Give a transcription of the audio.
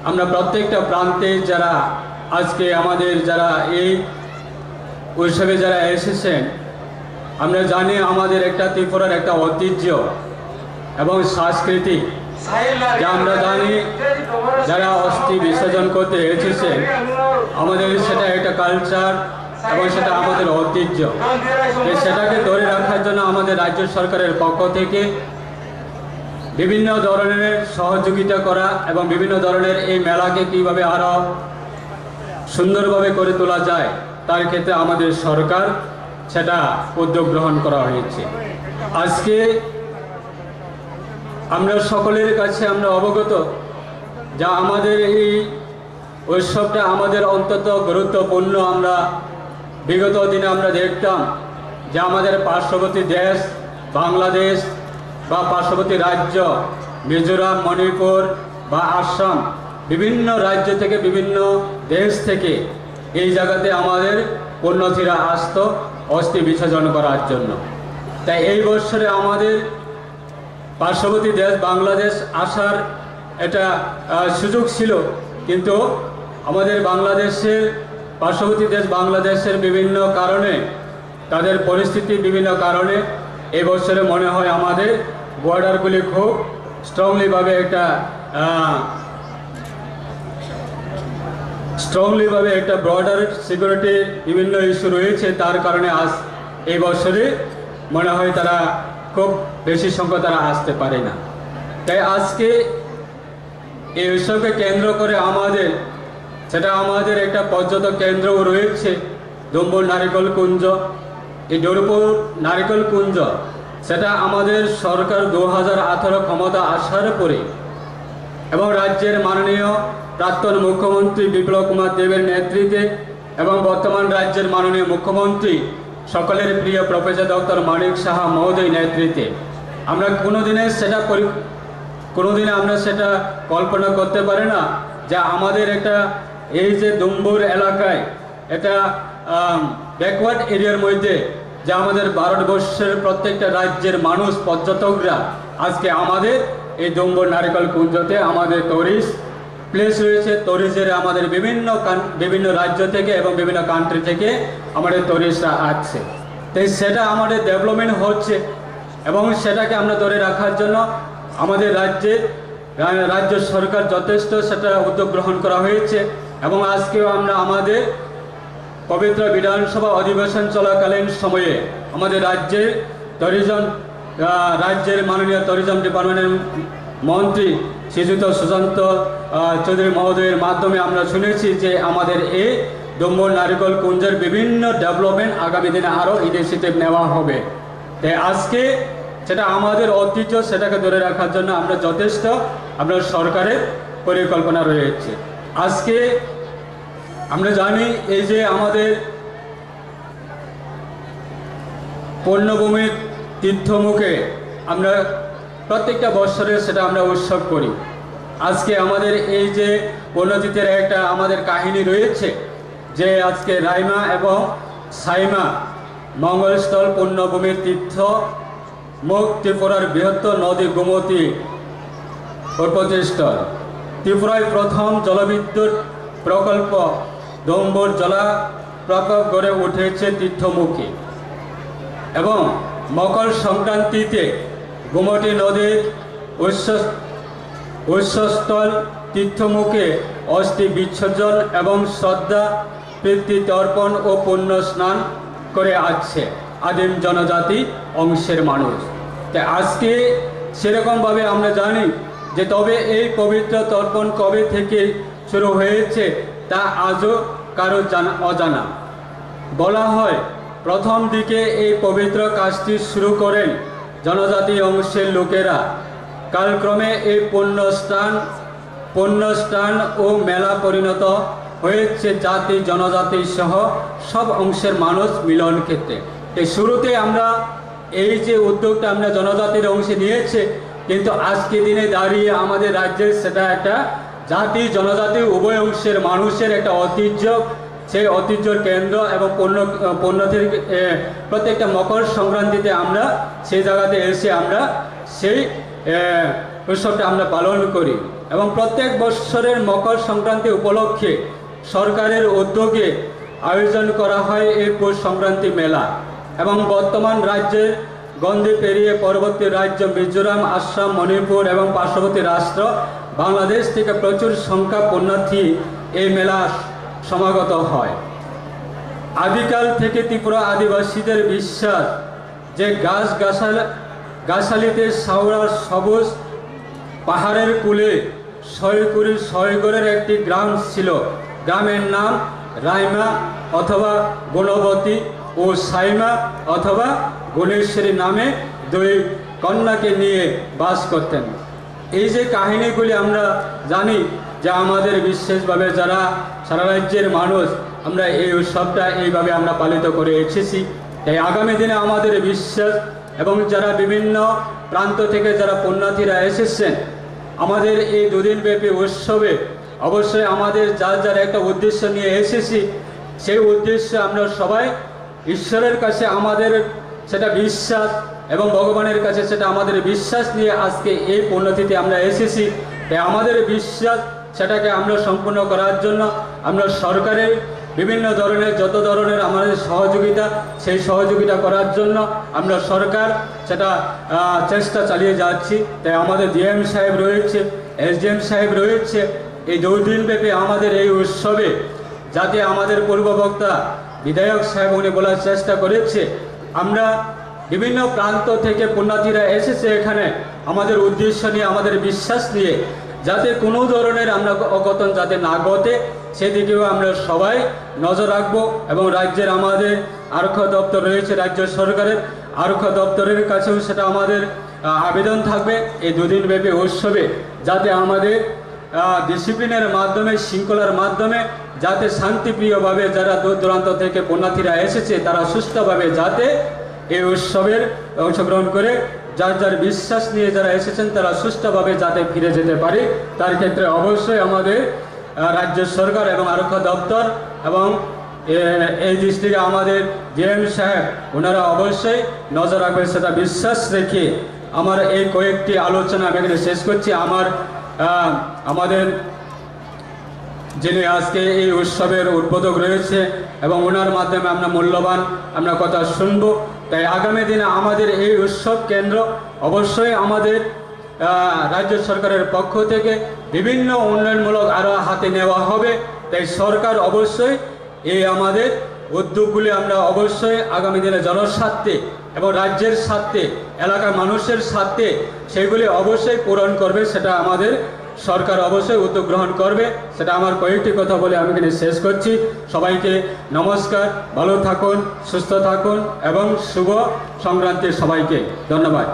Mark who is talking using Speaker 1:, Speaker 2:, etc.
Speaker 1: আমরা প্রত্যেকটা প্রান্তে যারা আজকে আমাদের যারা এই উৎসবে যারা এসেছেন, আমরা জানি আমাদের একটা ত্রিপুরার একটা ঐতিহ্য এবং সংস্কৃতি, যা আমরা জানি যারা অস্থি বিসর্জন করতে এসেছেন, আমাদের সেটা একটা কালচার এবং সেটা আমাদের ঐতিহ্য। সেটাকে ধরে রাখার জন্য আমাদের রাজ্য সরকারের পক্ষ থেকে বিভিন্ন ধরনের সহযোগিতা করা এবং বিভিন্ন ধরনের এই মেলাকে কীভাবে আরও সুন্দরভাবে করে তোলা যায় তার ক্ষেত্রে আমাদের সরকার সেটা উদ্যোগ গ্রহণ করা হয়েছে। আজকে আমরা সকলের কাছে আমরা অবগত যা আমাদের এই উৎসবটা আমাদের অত্যন্ত গুরুত্বপূর্ণ। আমরা বিগত দিনে আমরা দেখতাম যে আমাদের পার্শ্ববর্তী দেশ বাংলাদেশ বা পার্শ্ববর্তী রাজ্য মিজোরাম, মণিপুর বা আসাম, বিভিন্ন রাজ্য থেকে বিভিন্ন দেশ থেকে এই জায়গাতে আমাদের পুণ্যার্থীরা আসতো অস্থি বিসর্জন করার জন্য। তাই এই বছরে আমাদের পার্শ্ববর্তী দেশ বাংলাদেশ আসার এটা সুযোগ ছিল, কিন্তু আমাদের বাংলাদেশের পার্শ্ববর্তী দেশ বাংলাদেশের বিভিন্ন কারণে, তাদের পরিস্থিতি বিভিন্ন কারণে এই বছরে মনে হয় আমাদের বর্ডারগুলি খুব স্ট্রংলিভাবে একটা বর্ডার সিকিউরিটি বিভিন্ন ইস্যু রয়েছে। তার কারণে আজ এই বছরে মনে হয় তারা খুব বেশি সংখ্যা তারা আসতে পারে না। তাই আজকে এই উৎসবকে কেন্দ্র করে আমাদের একটা পর্যটক কেন্দ্রও রয়েছে, ডুম্বুর নারিকেল কুঞ্জ। এই ডুম্বুর নারিকেল কুঞ্জ সেটা আমাদের সরকার 2018 ক্ষমতা আসার পরে এবং রাজ্যের মাননীয় প্রাক্তন মুখ্যমন্ত্রী বিপ্লব কুমার দেবের নেতৃত্বে এবং বর্তমান রাজ্যের মাননীয় মুখ্যমন্ত্রী সকলের প্রিয় প্রফেসর ডক্টর মানিক সাহা মহোদয় নেতৃত্বে আমরা কোনোদিনে আমরা সেটা কল্পনা করতে পারি না যে আমাদের একটা এই যে ডুম্বুর এলাকায় এটা ব্যাকওয়ার্ড এরিয়ার মধ্যে যে আমাদের ভারতবর্ষের প্রত্যেকটা রাজ্যের মানুষ পর্যটকরা আজকে আমাদের এই ডুম্বুর নারিকেল কুঞ্জতে আমাদের টুরিস্ট প্লেস রয়েছে। টুরিস্টের আমাদের বিভিন্ন রাজ্য থেকে এবং বিভিন্ন কান্ট্রি থেকে আমাদের টুরিস্টরা আসছে। তাই সেটা আমাদের ডেভেলপমেন্ট হচ্ছে এবং সেটাকে আমরা ধরে রাখার জন্য আমাদের রাজ্য সরকার যথেষ্ট সেটা উদ্যোগ গ্রহণ করা হয়েছে। এবং আজকেও আমরা আমাদের পবিত্র বিধানসভা অধিবেশন চলাকালীন সময়ে আমাদের রাজ্যের মাননীয় ট্যুরিজম ডিপার্টমেন্টের মন্ত্রী শ্রীযুক্ত সুশান্ত চৌধুরী মহোদয়ের মাধ্যমে আমরা শুনেছি যে আমাদের এই ডুম্বুর নারিকেল কুঞ্জের বিভিন্ন ডেভেলপমেন্ট আগামী দিনে আরও ইনিশিয়েটিভ নেওয়া হবে। তাই আজকে সেটা আমাদের ঐতিহ্য, সেটাকে ধরে রাখার জন্য আমরা যথেষ্ট আপনার সরকারের পরিকল্পনা রয়েছে। আজকে আমরা জানি এই যে আমাদের পুণ্যভূমির তীর্থমুখে আমরা প্রত্যেকটা বছরে সেটা আমরা উৎসব করি। আজকে আমাদের এই যে পুণ্যতীর্থের একটা আমাদের কাহিনী রয়েছে যে আজকে রাইমা এবং সাইমা মঙ্গলস্থল পুণ্যভূমির তীর্থ মুখ ত্রিপুরার বৃহত্তর নদী গোমতী উৎপত্তিস্থল। ত্রিপুরায় প্রথম জলবিদ্যুৎ প্রকল্প ডুম্বুর জলা প্রকল্প গড়ে উঠেছে তীর্থমুখী এবং মকর সংক্রান্তিতে গোমতী নদীর উৎসস্থল তীর্থমুখে অস্থি বিসর্জন এবং শ্রদ্ধা প্রীতি তর্পণ ও পুণ্য স্নান করে আসছে আদিম জনজাতি অংশের মানুষ। তাই আজকে সেরকমভাবে আমরা জানি যে তবে এই পবিত্র তর্পণ কবে থেকে শুরু হয়েছে তা আজও কারো অজানা। বলা হয় প্রথম দিকে এই পবিত্র কাজটি শুরু করেন জনজাতি অংশের লোকেরা। কালক্রমে এই পুণ্যস্থান ও মেলা পরিণত হয়েছে জাতি জনজাতি সহ সব অংশের মানুষ মিলন ক্ষেত্রে। এই শুরুতে আমরা এই যে উদ্যোগটা আমরা জনজাতির অংশে নিয়েছে, কিন্তু আজকে দিনে দাঁড়িয়ে আমাদের রাজ্যের সেটা একটা জাতি জনজাতি উভয় অংশের মানুষের একটা ঐতিহ্য, সেই ঐতিহ্যর কেন্দ্র এবং পুণ্যতির প্রত্যেকটা মকর সংক্রান্তিতে আমরা সেই জায়গাতে এসে আমরা সেই উৎসবটা আমরা পালন করি। এবং প্রত্যেক বৎসরের মকর সংক্রান্তি উপলক্ষে সরকারের উদ্যোগে আয়োজন করা হয় এই পৌষ সংক্রান্তি মেলা। এবং বর্তমান রাজ্যের গণ্ডি পেরিয়ে পরবর্তী রাজ্য মিজোরাম, আসাম, মণিপুর এবং পার্শ্ববর্তী রাষ্ট্র বাংলাদেশ থেকে প্রচুর সংখ্যা পুণ্যার্থী এই মেলা সমাগত হয়। আদিকাল থেকে ত্রিপুরা আদিবাসীদের বিশ্বাস যে গাছালিতে শাওড়ার সবুজ পাহাড়ের কূলে শয়গড়ের একটি গ্রাম ছিল। গ্রামের নাম রাইমা অথবা গুণবতী ও সাইমা অথবা গুণেশ্বরী নামে দুই কন্যাকে নিয়ে বাস করতেন। এই যে কাহিনীগুলি আমরা জানি যে আমাদের বিশেষভাবে যারা সারা রাজ্যের মানুষ আমরা এই উৎসবটা এইভাবে আমরা পালিত করে এসেছি। তাই আগামী দিনে আমাদের বিশ্বাস এবং যারা বিভিন্ন প্রান্ত থেকে যারা পুণ্যার্থীরা এসেছেন আমাদের এই দুদিনব্যাপী উৎসবে অবশ্যই আমাদের যার যার একটা উদ্দেশ্য নিয়ে এসেছি, সেই উদ্দেশ্যে আমরা সবাই ঈশ্বরের কাছে আমাদের সেটা বিশ্বাস এবং ভগবানের কাছে সেটা আমাদের বিশ্বাস নিয়ে আজকে এই পুণ্যতিথি আমরা এসেছি। তাই আমাদের বিশ্বাস সেটাকে আমরা সম্পূর্ণ করার জন্য আমরা সরকারের বিভিন্ন ধরনের যত ধরনের আমাদের সহযোগিতা, সেই সহযোগিতা করার জন্য আমরা সরকার সেটা চেষ্টা চালিয়ে যাচ্ছি। তাই আমাদের ডিএম সাহেব রয়েছে, এসডিএম সাহেব রয়েছে। এই 2 দিনব্যাপী আমাদের এই উৎসবে যাতে আমাদের পূর্ববক্তা বিধায়ক সাহেব উনি বলার চেষ্টা করেছে, আমরা বিভিন্ন প্রান্ত থেকে পুণ্যার্থীরা এসেছে এখানে আমাদের উদ্দেশ্য নিয়ে, আমাদের বিশ্বাস নিয়ে, যাতে কোনো ধরনের আমরা অঘটন যাতে না ঘটে সেদিকেও আমরা সবাই নজর রাখবো। এবং রাজ্যের আমাদের আরক্ষা দপ্তর রয়েছে, রাজ্য সরকারের আরক্ষা দপ্তরের কাছেও সেটা আমাদের আবেদন থাকবে এই 2 দিনব্যাপী উৎসবে যাতে আমাদের ডিসিপ্লিনের মাধ্যমে, শৃঙ্খলার মাধ্যমে যাতে শান্তিপ্রিয়ভাবে যারা দূর দূরান্ত থেকে পুণ্যার্থীরা এসেছে তারা সুস্থভাবে যাতে এই উৎসবের অংশগ্রহণ করে যার যার বিশ্বাস নিয়ে যারা এসেছেন তারা সুস্থভাবে যাতে ফিরে যেতে পারে, তার ক্ষেত্রে অবশ্যই আমাদের রাজ্য সরকার এবং আরক্ষা দপ্তর এবং এই ডিস্ট্রিক্টে আমাদের ডিএম সাহেব ওনারা অবশ্যই নজর রাখবে সেটা বিশ্বাস রেখে আমার এই কয়েকটি আলোচনা আমি এখানে শেষ করছি। আমাদের যিনি আজকে এই উৎসবের উদ্বোধক রয়েছে এবং ওনার মাধ্যমে আমরা মূল্যবান আমরা কথা শুনব। তাই আগামী দিনে আমাদের এই উৎসব কেন্দ্র অবশ্যই আমাদের রাজ্য সরকারের পক্ষ থেকে বিভিন্ন উন্নয়নমূলক আরও হাতে নেওয়া হবে। তাই সরকার অবশ্যই এই আমাদের উদ্যোগগুলি আমরা অবশ্যই আগামী দিনে জনস্বার্থে এবং রাজ্যের স্বার্থে, এলাকার মানুষের স্বার্থে সেগুলি অবশ্যই পূরণ করবে, সেটা আমাদের সরকার অবশ্যই উদ্যোগ গ্রহণ করবে। সেটা আমার কয়েকটি কথা বলে আমি এখানে শেষ করছি। সবাইকে নমস্কার, ভালো থাকুন, সুস্থ থাকুন এবং শুভ সংক্রান্তির সবাইকে ধন্যবাদ।